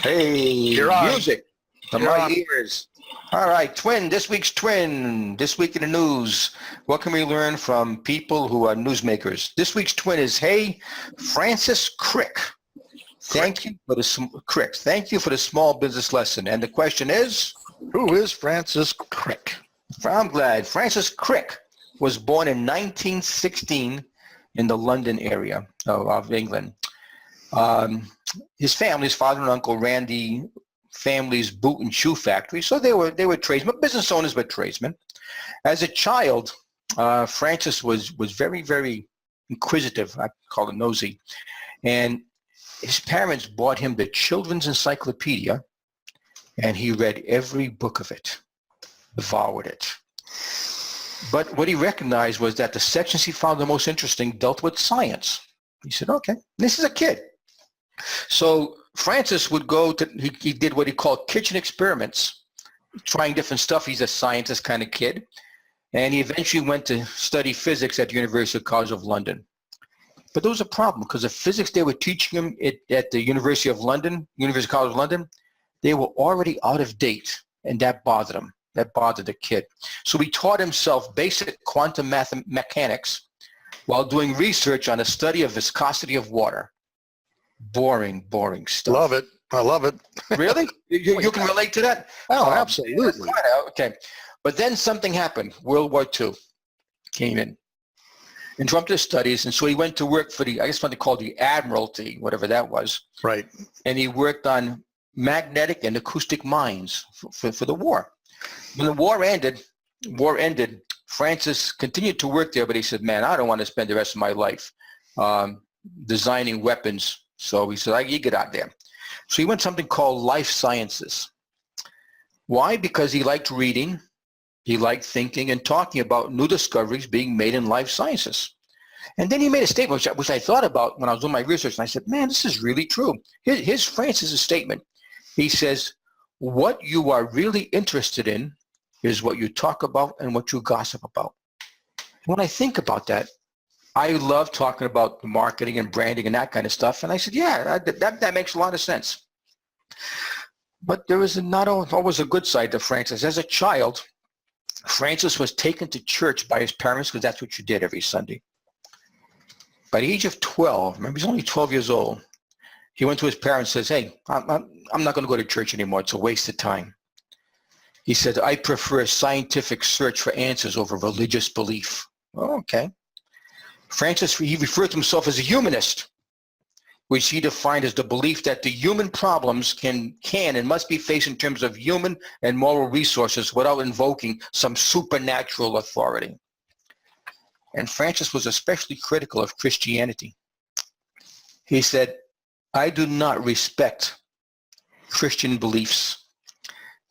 Hey, You're on. music to You're my on. ears. All right, this week's twin, this week in the news. What can we learn from people who are newsmakers? This week's twin is, hey, Francis Crick. Thank you for the small business lesson. And the question is? Who is Francis Crick? I'm glad. Francis Crick was born in 1916 in the London area of England. His father and uncle, ran the family's boot and shoe factory, so they were tradesmen, business owners, but tradesmen. As a child, Francis was very, very inquisitive. I call it nosy, and his parents bought him the Children's Encyclopedia, and he read every book of it, devoured it. But what he recognized was that the sections he found the most interesting dealt with science. He said, okay, this is a kid. So Francis would go to, he did what he called kitchen experiments, trying different stuff. He's a scientist kind of kid. And he eventually went to study physics at the University College of London. But there was a problem, because the physics they were teaching him at the University College of London, they were already out of date, and that bothered him. That bothered the kid. So he taught himself basic quantum mechanics while doing research on the study of viscosity of water. Boring stuff. Love it. I love it. Really? You can relate to that? Oh, absolutely. Okay. But then something happened. World War II came in, interrupted his studies, and so he went to work for what they called the Admiralty, whatever that was. Right. And he worked on magnetic and acoustic mines for the war. When the war ended, Francis continued to work there, but he said, man, I don't want to spend the rest of my life designing weapons. So he said, you get out there. So he went something called life sciences. Why? Because he liked reading, he liked thinking and talking about new discoveries being made in life sciences. And then he made a statement, which I thought about when I was doing my research, and I said, man, this is really true. Here's Francis' statement. He says, what you are really interested in is what you talk about and what you gossip about. When I think about that, I love talking about marketing and branding and that kind of stuff. And I said, yeah, that makes a lot of sense. But there was not always a good side to Francis. As a child, Francis was taken to church by his parents because that's what you did every Sunday. By the age of 12, remember, he's only 12 years old, he went to his parents and says, hey, I'm not going to go to church anymore. It's a waste of time. He said, I prefer scientific search for answers over religious belief. Oh, okay. Francis, he referred to himself as a humanist, which he defined as the belief that the human problems can and must be faced in terms of human and moral resources without invoking some supernatural authority. And Francis was especially critical of Christianity. He said, I do not respect Christian beliefs.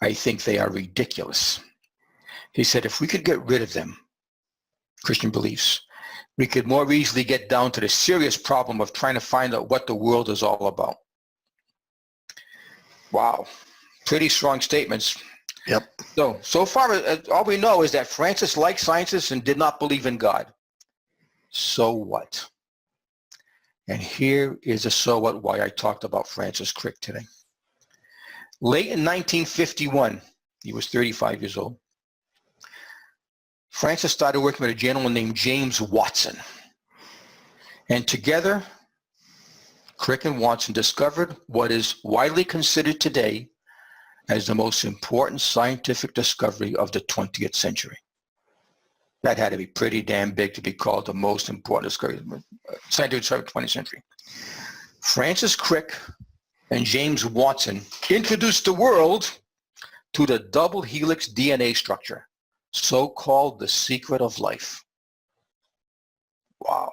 I think they are ridiculous. He said, if we could get rid of them, Christian beliefs, we could more easily get down to the serious problem of trying to find out what the world is all about. Wow. Pretty strong statements. Yep. So far, all we know is that Francis liked scientists and did not believe in God. So what? And here is a so what why I talked about Francis Crick today. Late in 1951, he was 35 years old, Francis started working with a gentleman named James Watson. And together, Crick and Watson discovered what is widely considered today as the most important scientific discovery of the 20th century. That had to be pretty damn big to be called the most important scientific discovery of the 20th century. Francis Crick and James Watson introduced the world to the double helix DNA structure, so-called the secret of life. Wow.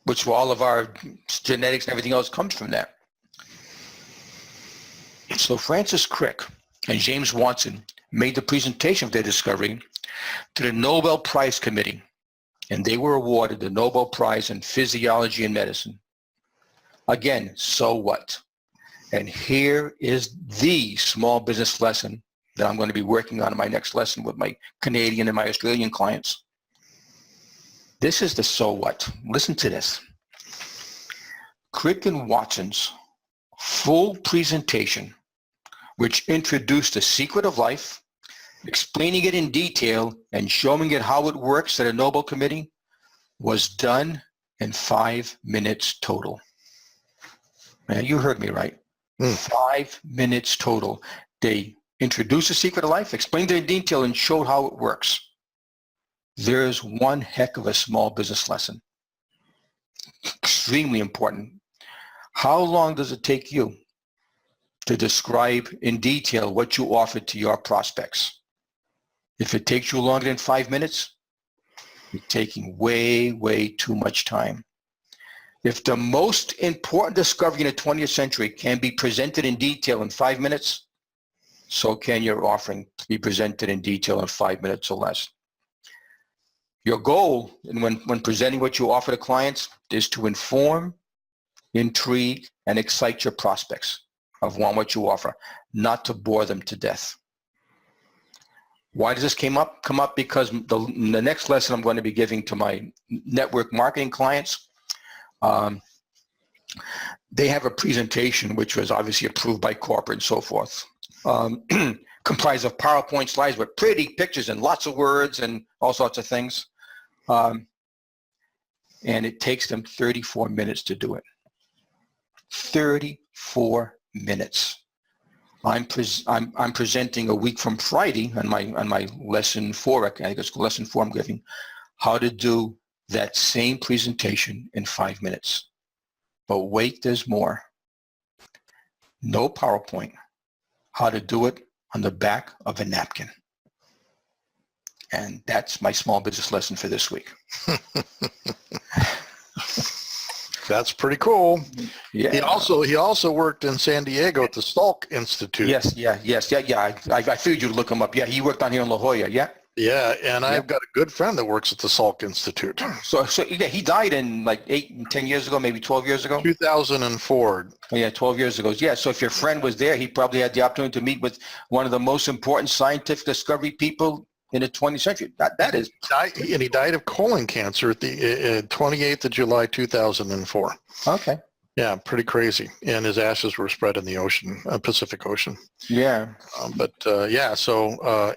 Which all of our genetics and everything else comes from that. So Francis Crick and James Watson made the presentation of their discovery to the Nobel Prize Committee, and they were awarded the Nobel Prize in Physiology and Medicine. Again, so what? And here is the small business lesson that I'm going to be working on in my next lesson with my Canadian and my Australian clients. This is the so what. Listen to this. Crick and Watson's full presentation, which introduced the secret of life, explaining it in detail and showing it how it works at a Nobel committee, was done in 5 minutes total. Man, you heard me right. 5 minutes total. They introduced the secret of life, explained it in detail, and showed how it works. There's one heck of a small business lesson. Extremely important. How long does it take you to describe in detail what you offer to your prospects? If it takes you longer than 5 minutes, you're taking way, way too much time. If the most important discovery in the 20th century can be presented in detail in 5 minutes, so can your offering be presented in detail in 5 minutes or less. Your goal when presenting what you offer to clients is to inform, intrigue, and excite your prospects of what you offer, not to bore them to death. Why does this come up? Because the next lesson I'm going to be giving to my network marketing clients, they have a presentation which was obviously approved by corporate and so forth, comprised of PowerPoint slides with pretty pictures and lots of words and all sorts of things. And it takes them 34 minutes to do it. 34 minutes. I'm presenting a week from Friday on my lesson 4. I think it's lesson 4 I'm giving, how to do that same presentation in 5 minutes. But wait, there's more. No PowerPoint. How to do it on the back of a napkin. And that's my small business lesson for this week. That's pretty cool. Yeah. He also worked in San Diego at the Salk Institute. Yes. I figured you'd look him up. Yeah, he worked on here in La Jolla. Yeah. Yeah, and I've got a good friend that works at the Salk Institute. So yeah, he died in like 10 years ago, maybe 12 years ago. 2004. Yeah, 12 years ago. Yeah, so if your friend was there, he probably had the opportunity to meet with one of the most important scientific discovery people in the 20th century. That is. He died of colon cancer at the 28th of July, 2004. Okay. Yeah, pretty crazy. And his ashes were spread in the ocean, Pacific Ocean. Yeah.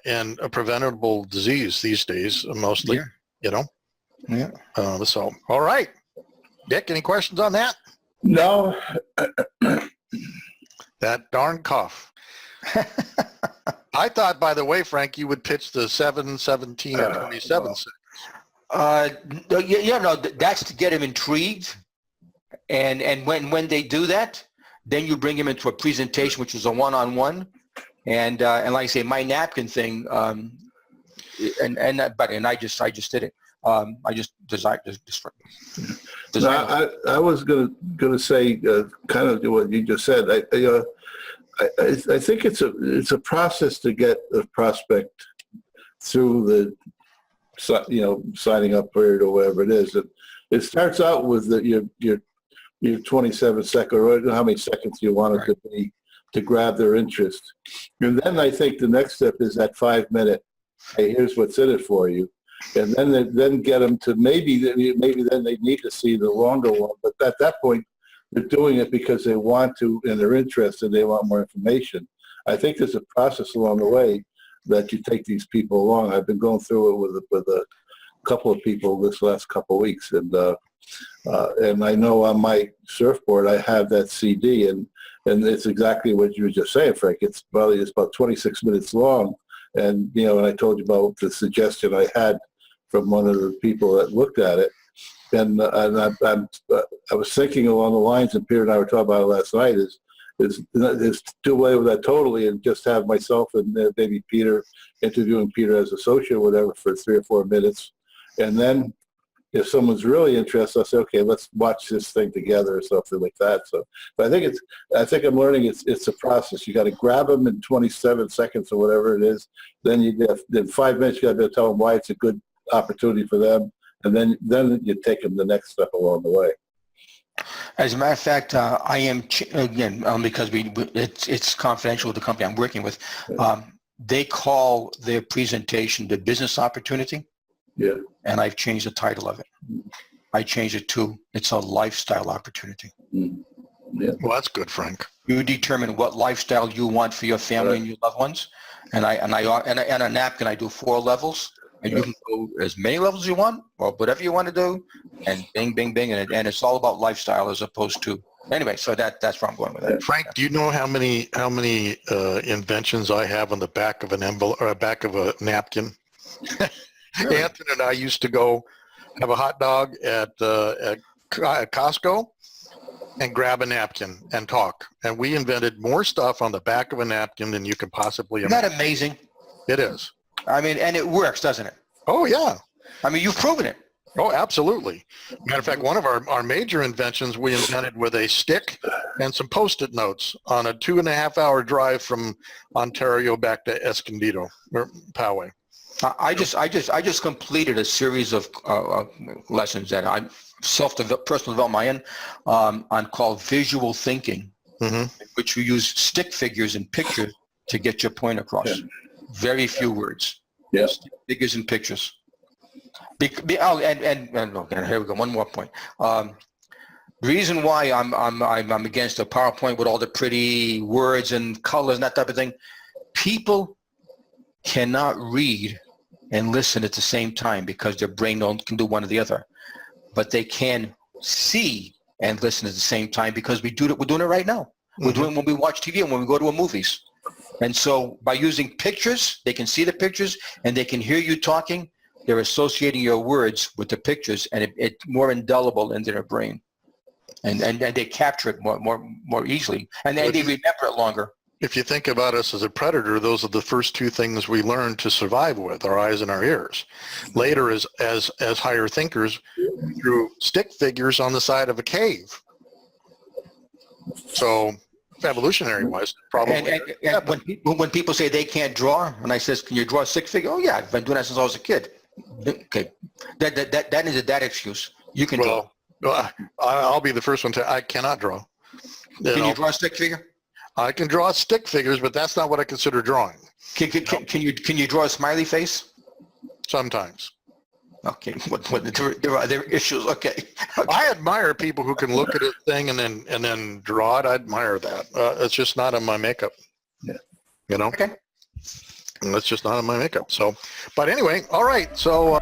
And a preventable disease these days, mostly, Yeah. So, all right. Dick, any questions on that? No. That darn cough. I thought, by the way, Frank, you would pitch the 7, 17, or 27. That's to get him intrigued. And when they do that, then you bring him into a presentation, which is a one-on-one. And like I say, my napkin thing, I just did it. I just designed this. I was gonna say kind of what you just said. I think it's a process to get a prospect through the signing up period or whatever it is. It starts out with your 27 second, or how many seconds you want it to be to grab their interest. And then I think the next step is that 5 minute, hey, here's what's in it for you. And then get them to maybe then they need to see the longer one. But at that point, they're doing it because they want to and they're interested, they want more information. I think there's a process along the way that you take these people along. I've been going through it with a couple of people this last couple of weeks. And I know on my surfboard I have that CD, and it's exactly what you were just saying, Frank. It's about 26 minutes long, and and I told you about the suggestion I had from one of the people that looked at it, and I was thinking along the lines, and Peter and I were talking about it last night, is do away with that totally and just have myself and maybe Peter interviewing Peter as associate or whatever for 3 or 4 minutes, and then if someone's really interested, I'll say, okay, let's watch this thing together or something like that. So, but I think I'm learning it's a process. You got to grab them in 27 seconds or whatever it is. Then in 5 minutes, you got to tell them why it's a good opportunity for them. And then you take them the next step along the way. As a matter of fact, I am, because it's confidential with the company I'm working with, they call their presentation the business opportunity. Yeah. And I've changed the title of it. I changed it to, it's a lifestyle opportunity. Well, that's good, Frank. You determine what lifestyle you want for your family and your loved ones. And a napkin, I do 4 levels, and you can go as many levels as you want, or whatever you want to do, and bing, bing, bing, and it's all about lifestyle as opposed to anyway. So that's where I'm going with it. Frank, do you know how many inventions I have on the back of an envelope or back of a napkin? Really? Anthony and I used to go have a hot dog at Costco and grab a napkin and talk. And we invented more stuff on the back of a napkin than you can possibly Isn't imagine. that amazing? It is. I mean, and it works, doesn't it? Oh, yeah. I mean, you've proven it. Oh, absolutely. Matter of fact, one of our major inventions we invented with a stick and some Post-it notes on a 2.5-hour drive from Ontario back to Escondido, or Poway. I just completed a series of lessons that I personal development on called visual thinking, Mm-hmm. which you use stick figures and pictures to get your point across. Yeah. Very few words. Yeah. Stick figures and pictures. And here we go. One more point. The reason why I'm against a PowerPoint with all the pretty words and colors and that type of thing, people cannot read and listen at the same time because their brain can do one or the other. But they can see and listen at the same time because we're doing it right now. We're doing it when we watch TV and when we go to a movies. And so by using pictures, they can see the pictures and they can hear you talking. They're associating your words with the pictures, and it's more indelible into their brain. And they capture it more easily. And they remember it longer. If you think about us as a predator, those are the first 2 things we learn to survive with, our eyes and our ears. Later, as higher thinkers, through stick figures on the side of a cave. So evolutionary-wise, probably. And when people say they can't draw, and I says, can you draw a stick figure? Oh, yeah, I've been doing that since I was a kid. Okay, that is that excuse. You can draw. Well, I'll be the first one to I cannot draw. Can you draw a stick figure? I can draw stick figures, but that's not what I consider drawing. Can you draw a smiley face? Sometimes. Okay, there are issues. Okay. I admire people who can look at a thing and then draw it. I admire that. It's just not in my makeup. Yeah. You know? Okay. And that's just not in my makeup. So, but anyway, all right. So